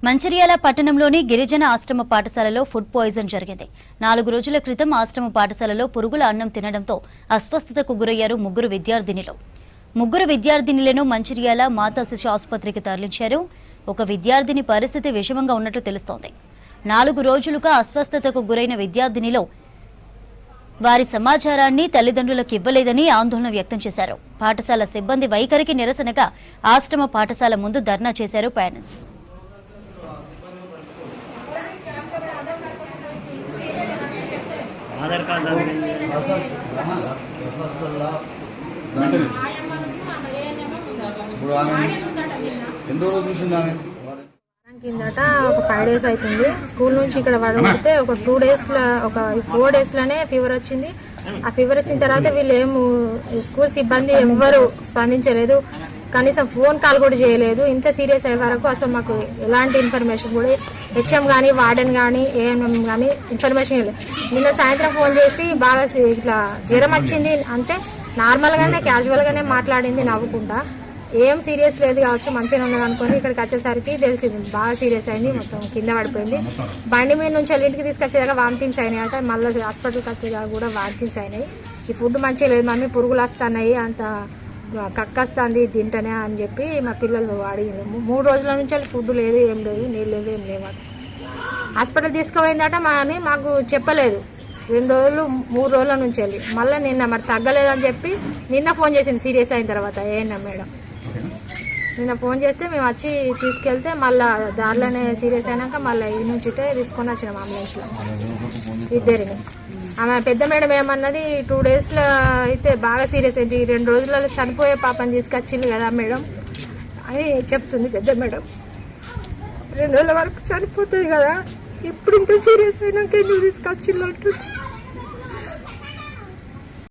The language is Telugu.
మంచిర్యాల పట్టణంలోని గిరిజన ఆశ్రమ పాఠశాలలో ఫుడ్ పాయిజన్ జరిగింది. 4 రోజుల క్రితం ఆశ్రమ పాఠశాలలో పురుగుల అన్నం తినడంతో అస్వస్థతకు గురయ్యారు ముగ్గురు విద్యార్థినులను మంచిర్యాల మాతా శిశు ఆసుపత్రికి తరలించారు. ఒక విద్యార్థిని పరిస్థితి విషమంగా ఉన్నట్లు తెలుస్తోంది. 4 రోజులుగా అస్వస్థతకు గురైన విద్యార్థినిలో వారి సమాచారాన్ని తల్లిదండ్రులకు ఇవ్వలేదని ఆందోళన వ్యక్తం చేశారు. పాఠశాల సిబ్బంది వైఖరికి నిరసనగా ఆశ్రమ పాఠశాల ముందు ధర్నా చేశారు పేరెంట్స్. ఆధార్ కార్డు కిందట ఒక 5 days అవుతుంది. స్కూల్ నుంచి ఇక్కడ పడితే ఒక 2 days ఒక 4 days లోనే ఫీవర్ వచ్చింది. ఆ ఫీవర్ వచ్చిన తర్వాత వీళ్ళు స్కూల్ సిబ్బంది ఎవ్వరు స్పందించలేదు, కనీసం ఫోన్ కాల్ కూడా చేయలేదు. ఇంత సీరియస్ అయ్యే వరకు అసలు మాకు ఎలాంటి ఇన్ఫర్మేషన్ కూడా హెచ్ఎం కానీ వార్డెన్ కానీ ఏఎన్ఎం కానీ ఇన్ఫర్మేషన్ ఇవ్వలేదు. నిన్న సాయంత్రం ఫోన్ చేసి బాగా ఇట్లా జ్వరం వచ్చింది అంటే నార్మల్గానే క్యాజువల్గానే మాట్లాడింది నవ్వుకుంటా. ఏం సీరియస్ లేదు కావచ్చు, మంచిగా ఉన్నది అనుకుని ఇక్కడికి వచ్చేసరికి తెలిసింది బాగా సీరియస్ అయింది, మొత్తం కింద పడిపోయింది. బండి మీద నుంచి ఇంటికి తీసుకొచ్చేదాకా వామిటింగ్స్ అయినాయి అట, మళ్ళీ హాస్పిటల్కి వచ్చేదాకా కూడా వామిటింగ్స్ అయినాయి. ఈ ఫుడ్ మంచిగా లేదు మమ్మీ, పురుగులు వస్తున్నాయి, అంత కక్కస్తుంది తింటనే అని చెప్పి మా పిల్లలు అడిగారు. 3 రోజుల నుంచి ఫుడ్ లేదు, ఏం లేదు, నీళ్ళు లేదు, ఏం లేవు. హాస్పిటల్ తీసుకుపోయిందట అని మాకు చెప్పలేదు. 2 రోజులు 3 రోజుల నుంచి వెళ్ళి మళ్ళీ నిన్న మరి తగ్గలేదని చెప్పి నిన్న ఫోన్ చేసింది సీరియస్ అయిన తర్వాత ఏనా మేడం. నిన్న ఫోన్ చేస్తే మేము వచ్చి తీసుకెళ్తే మళ్ళీ దారిలోనే సీరియస్ అయినాక మళ్ళీ ఈ నుంచి తీసుకొని వచ్చినాం అంబులెన్స్లో ఇద్దరిని. ఆమె పెద్ద మేడం ఏమన్నది 2 daysలో అయితే బాగా సీరియస్ అయింది, 2 రోజులలో చనిపోయే పాపని తీసుకొచ్చింది కదా మేడం అని చెప్తుంది పెద్ద మేడం. 2 రోజుల వరకు చనిపోతుంది కదా, ఇప్పుడు ఇంత సీరియస్ అయినాక ఎందుకు తీసుకొచ్చింది అంటుంది.